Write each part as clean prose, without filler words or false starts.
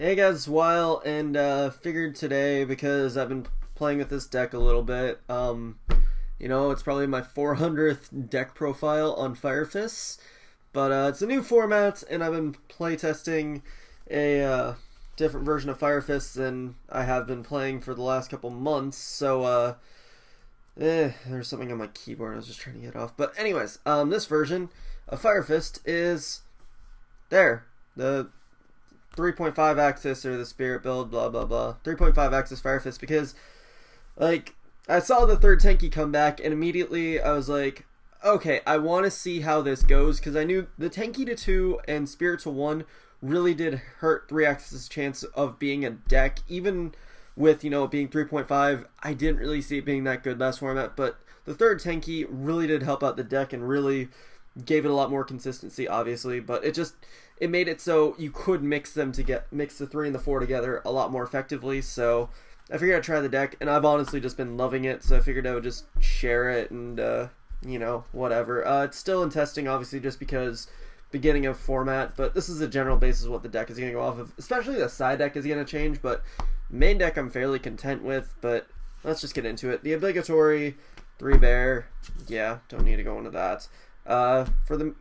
Hey guys, it's Weil, and figured today because I've been playing with this deck a little bit. It's probably my 400th deck profile on Fire Fists, but it's a new format, and I've been playtesting a different version of Fire Fists than I have been playing for the last couple months. So there's something on my keyboard I was just trying to get off. But anyways, this version of Fire Fist is there. The 3.5 axis or the spirit build, blah blah blah. 3.5 axis Fire Fist, because like I saw the third Tenki come back and immediately I was like, okay, I want to see how this goes, because I knew the Tenki to 2 and Spirit to 1 really did hurt 3 axis chance of being a deck. Even with, it being 3.5, I didn't really see it being that good last format, but the third Tenki really did help out the deck and really gave it a lot more consistency, obviously, but it made it so you could mix the 3 and the 4 together a lot more effectively. So I figured I'd try the deck, and I've honestly just been loving it, so I figured I would just share it and whatever. It's still in testing, obviously, just because beginning of format, but this is a general basis of what the deck is going to go off of. Especially the side deck is going to change, but main deck I'm fairly content with. But let's just get into it. The obligatory 3 bear, yeah, don't need to go into that. For the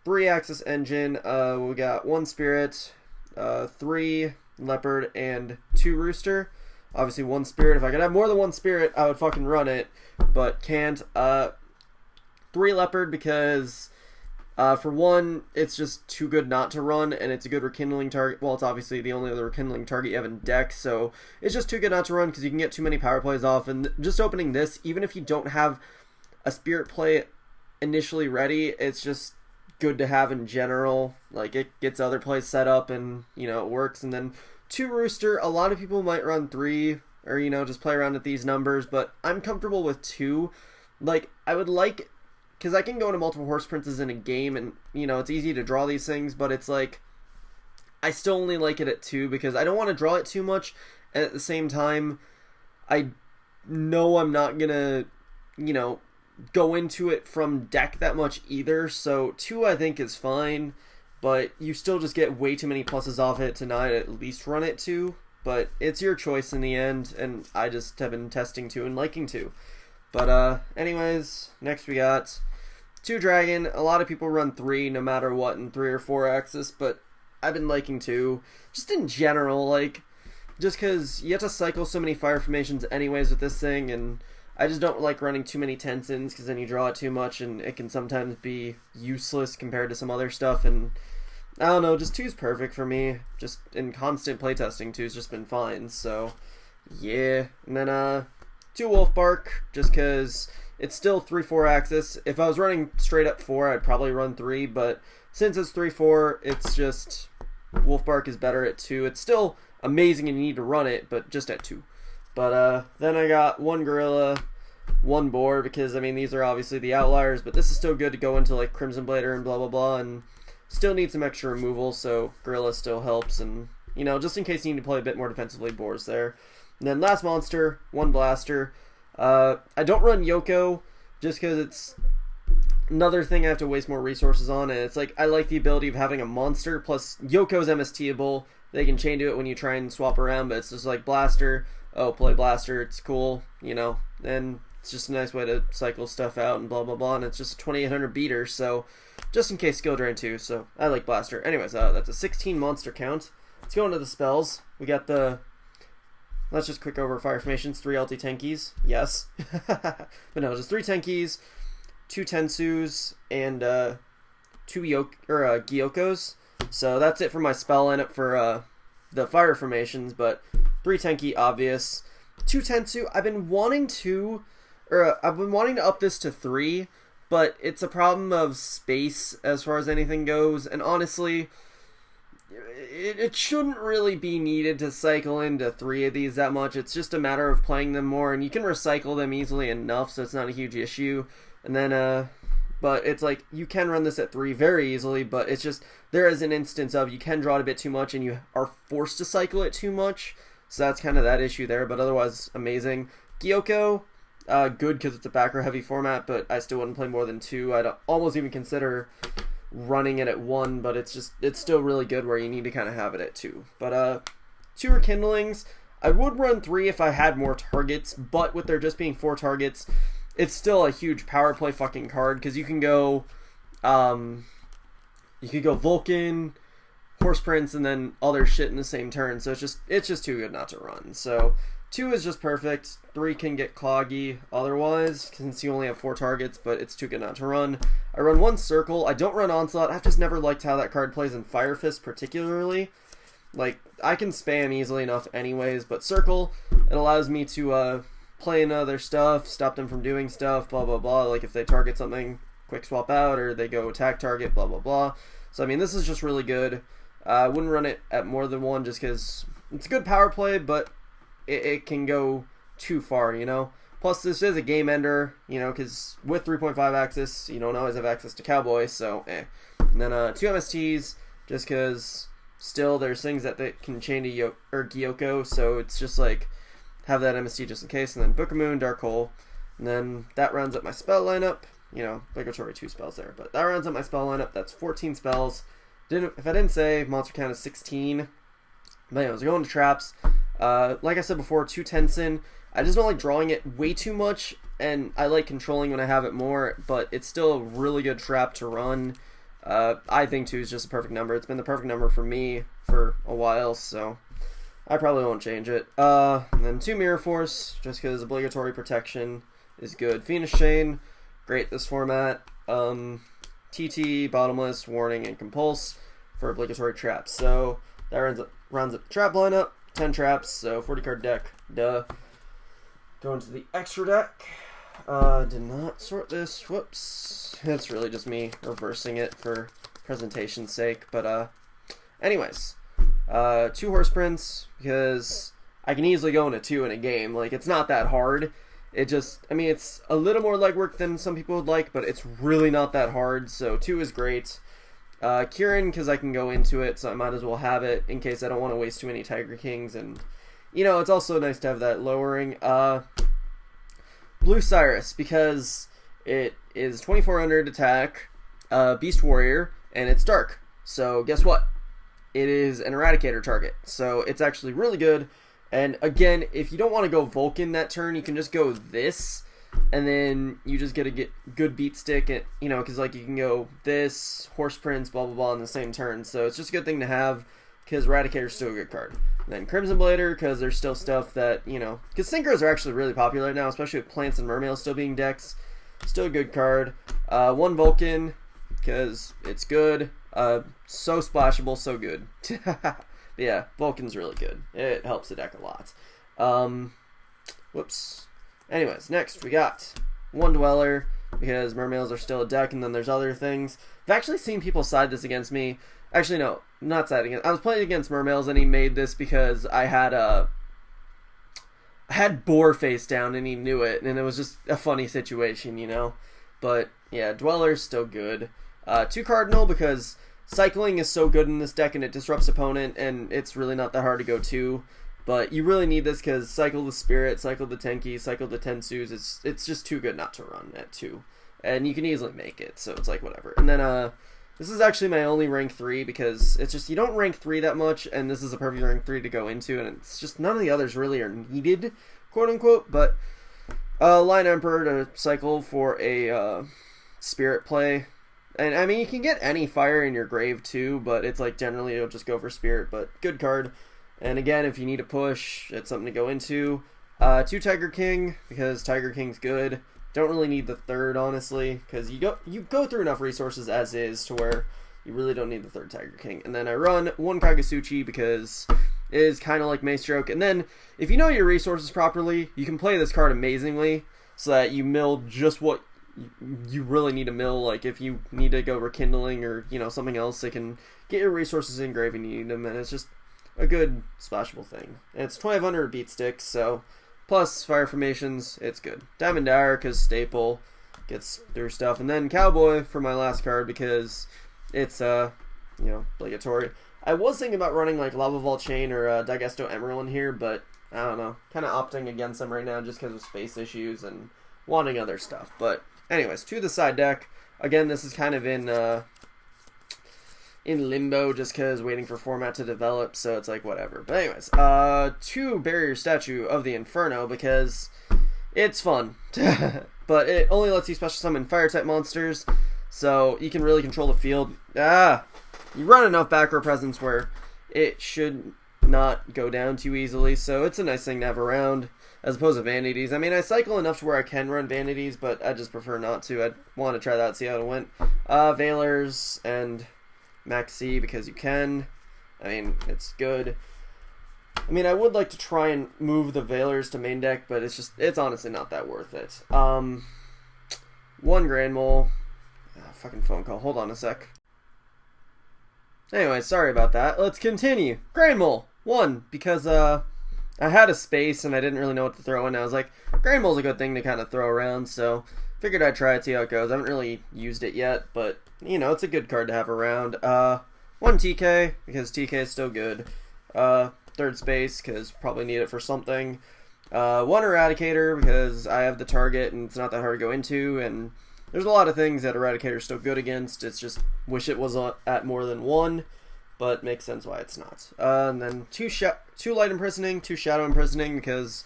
3-axis engine, we got 1 spirit, 3 leopard, and 2 rooster. Obviously 1 spirit. If I could have more than 1 spirit, I would fucking run it, but can't. 3 leopard because for 1, it's just too good not to run, and it's a good rekindling target. Well, it's obviously the only other rekindling target you have in deck, so it's just too good not to run because you can get too many power plays off. And just opening this, even if you don't have a spirit play initially ready, it's just good to have in general. Like, it gets other plays set up and it works. And then 2 rooster, a lot of people might run 3 or just play around at these numbers, but I'm comfortable with 2. Like, I would like, because I can go into multiple horse princes in a game, and it's easy to draw these things, but it's like I still only like it at 2 because I don't want to draw it too much, and at the same time I know I'm not gonna go into it from deck that much either. So 2 I think is fine, but you still just get way too many pluses off it to not at least run it 2. But it's your choice in the end, and I just have been testing 2 and liking 2. But anyways, next we got 2 dragon. A lot of people run 3 no matter what in 3 or 4 axis, but I've been liking 2 just in general, like, just because you have to cycle so many fire formations anyways with this thing, and I just don't like running too many Tensins because then you draw it too much and it can sometimes be useless compared to some other stuff. And I don't know, just 2's perfect for me. Just in constant playtesting, 2's just been fine. So yeah, and then 2 wolf bark, just because it's still 3-4 axis. If I was running straight up 4, I'd probably run 3, but since it's 3-4, it's just wolf bark is better at 2. It's still amazing and you need to run it, but just at 2. But then I got 1 gorilla, 1 boar, because these are obviously the outliers, but this is still good to go into like Crimson Blader and blah blah blah, and still need some extra removal, so gorilla still helps, and just in case you need to play a bit more defensively, boar's there. And then last monster, 1 blaster. I don't run Yoko just because it's another thing I have to waste more resources on, and it's like I like the ability of having a monster, plus Yoko's MSTable. They can chain to it when you try and swap around, but it's just like blaster. Oh, play blaster, it's cool, and it's just a nice way to cycle stuff out and blah blah blah, and it's just a 2800 beater, so just in case skill drain too, so I like blaster. Anyways, that's a 16 monster count. Let's go into the spells. We got let's just quick over fire formations. 3 LT Tenkis, yes. But no, just 3 Tenkis, 2 Tensus, and 2 Gyokos. So that's it for my spell lineup for the fire formations, but 3 Tenki, obvious. 2 Tensu, I've been wanting to up this to 3, but it's a problem of space as far as anything goes, and honestly, it shouldn't really be needed to cycle into 3 of these that much. It's just a matter of playing them more, and you can recycle them easily enough, so it's not a huge issue. And then, but it's like, you can run this at 3 very easily, but it's just, there is an instance of you can draw it a bit too much, and you are forced to cycle it too much. So that's kind of that issue there, but otherwise, amazing. Gyoko, good because it's a backer heavy format, but I still wouldn't play more than 2. I'd almost even consider running it at 1, but it's still really good where you need to kind of have it at 2. But 2 rekindlings. I would run 3 if I had more targets, but with there just being 4 targets, it's still a huge power play fucking card, because you can go Vulcan, Horse Prince, and then other shit in the same turn, so it's just too good not to run. So 2 is just perfect. 3 can get cloggy otherwise, since you only have 4 targets, but it's too good not to run. I run 1 Circle. I don't run Onslaught. I've just never liked how that card plays in Fire Fist particularly. Like, I can spam easily enough anyways, but Circle, it allows me to play into other stuff, stop them from doing stuff, blah, blah, blah. Like, if they target something, quick swap out, or they go attack target, blah, blah, blah. So, I mean, this is just really good. I wouldn't run it at more than 1 just because it's a good power play, but it can go too far, you know? Plus, this is a game ender, you know, because with 3.5 access, you don't always have access to Cowboy, so And then 2 MSTs, just because still there's things that they can chain to Gyoko, so it's just like, have that MST just in case. And then Book of Moon, Dark Hole, and then that rounds up my spell lineup. You know, obligatory 2 spells there, but that rounds up my spell lineup. That's 14 spells. If I didn't say, monster count is 16. But anyways, we're going to traps. Like I said before, 2 Tensin. I just don't like drawing it way too much, and I like controlling when I have it more, but it's still a really good trap to run. I think 2 is just a perfect number. It's been the perfect number for me for a while, so I probably won't change it. And then 2 Mirror Force, just because obligatory protection is good. Phoenix Chain, great this format. TT, Bottomless, Warning, and Compulse for obligatory traps. So that rounds up the trap lineup. 10 traps, so 40 card deck. Duh. Going to the extra deck. Did not sort this. Whoops. It's really just me reversing it for presentation's sake. But anyways, 2 Horse Prince, because I can easily go into 2 in a game. Like, it's not that hard. It just, I mean, it's a little more legwork than some people would like, but it's really not that hard, so 2 is great. Kieran, because I can go into it, so I might as well have it in case I don't want to waste too many Tiger Kings, and, you know, it's also nice to have that lowering. Blue Cyrus, because it is 2400 attack, Beast Warrior, and it's dark. So, guess what? It is an Eradicator target, so it's actually really good. And again, if you don't want to go Vulcan that turn, you can just go this, and then you just get a good beat stick, and, you know, because like you can go this, Horse Prince, blah blah blah in the same turn. So it's just a good thing to have, because Eradicator is still a good card. And then Crimson Blader, because there's still stuff that, you know, because Synchros are actually really popular now, especially with Plants and Mermail still being decks. Still a good card. 1 Vulcan, because it's good. So splashable, so good. Yeah, Vulcan's really good. It helps the deck a lot. Whoops. Anyways, next we got 1 Dweller, because Mermails are still a deck, and then there's other things. I've actually seen people side this against me. Actually, no, not siding against. I was playing against Mermails, and he made this because I had Boar face down, and he knew it, and it was just a funny situation, you know? But, yeah, Dweller's still good. 2 Cardinal, because cycling is so good in this deck, and it disrupts opponent, and it's really not that hard to go 2. But you really need this, because cycle the Spirit, cycle the Tenki, cycle the Tensus. It's just too good not to run at 2. And you can easily make it, so it's like, whatever. And then, this is actually my only rank 3, because it's just, you don't rank 3 that much, and this is a perfect rank 3 to go into, and it's just, none of the others really are needed, quote-unquote, but Lion Emperor to cycle for a Spirit play. And, I mean, you can get any fire in your grave, too, but it's like, generally, you'll just go for Spirit, but good card. And again, if you need a push, it's something to go into. 2 Tiger King, because Tiger King's good. Don't really need the 3rd, honestly, because you go through enough resources as is to where you really don't need the 3rd Tiger King. And then I run 1 Kagasuchi, because it is kind of like Maestroke. And then, if you know your resources properly, you can play this card amazingly, so that you mill just what you really need to mill. Like, if you need to go Rekindling or, you know, something else, they can get your resources in grave and you need them, and it's just a good splashable thing. And it's 2500 beat sticks, so plus fire formations, it's good. Diamond Dyer, because staple, gets through stuff. And then Cowboy for my last card, because it's, you know, obligatory. I was thinking about running, like, Lava Vault Chain or Digesto Emerald in here, but I don't know. Kind of opting against them right now just because of space issues and wanting other stuff. But anyways, to the side deck. Again, this is kind of in in limbo just because waiting for format to develop, so it's like whatever. But anyways, 2 barrier statue of the Inferno because it's fun. But it only lets you special summon fire type monsters, so you can really control the field. You run enough back row presence where it should not go down too easily, so it's a nice thing to have around as opposed to vanities. I mean, I cycle enough to where I can run vanities, but I just prefer not to. I want to try that, see how it went. Veilers and Maxi because you can. I mean, it's good. I mean, I would like to try and move the Veilers to main deck, but it's honestly not that worth it. 1 Grand Mole. Fucking phone call. Hold on a sec. Anyway, sorry about that. Let's continue. Grand Mole 1 because I had a space and I didn't really know what to throw in. I was like, Grand Mole's a good thing to kind of throw around, so figured I'd try it, see how it goes. I haven't really used it yet, but you know, it's a good card to have around. 1 TK because TK is still good. 3rd space because probably need it for something. 1 Eradicator because I have the target and it's not that hard to go into, and there's a lot of things that Eradicator is still good against. It's just wish it was at more than 1, but makes sense why it's not. And then 2 Light Imprisoning, 2 Shadow Imprisoning because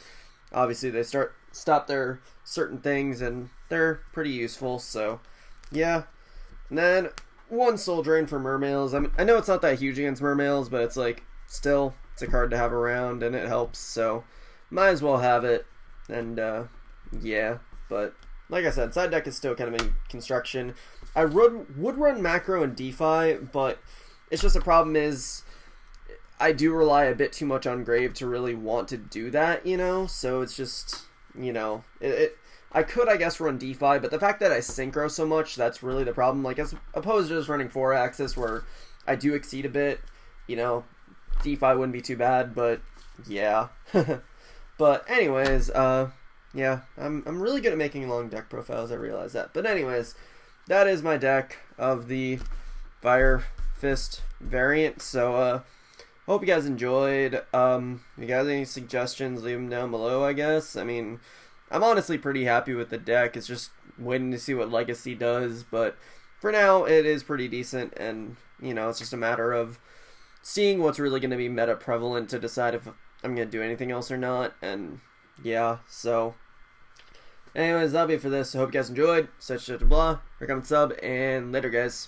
obviously they stop their certain things and they're pretty useful. So yeah, and then 1 Soul Drain for Mermails. I mean, I know it's not that huge against Mermails, but it's like still it's a card to have around and it helps. So might as well have it. And yeah, but like I said, side deck is still kind of in construction. I would run Macro and DeFi, but it's just the problem is I do rely a bit too much on Grave to really want to do that, you know? So it's just, you know, I could, I guess, run DeFi, but the fact that I synchro so much, that's really the problem. Like, as opposed to just running 4-axis where I do exceed a bit, you know, DeFi wouldn't be too bad, but yeah. But anyways, yeah, I'm really good at making long deck profiles, I realize that. But anyways, that is my deck of the Fire Fist variant. So, hope you guys enjoyed. If you guys have any suggestions, leave them down below, I guess. I mean, I'm honestly pretty happy with the deck. It's just waiting to see what Legacy does. But for now, it is pretty decent. And, you know, it's just a matter of seeing what's really going to be meta prevalent to decide if I'm going to do anything else or not. And yeah, so anyways, that'll be it for this. I hope you guys enjoyed. Such blah. Comment, sub, and later, guys.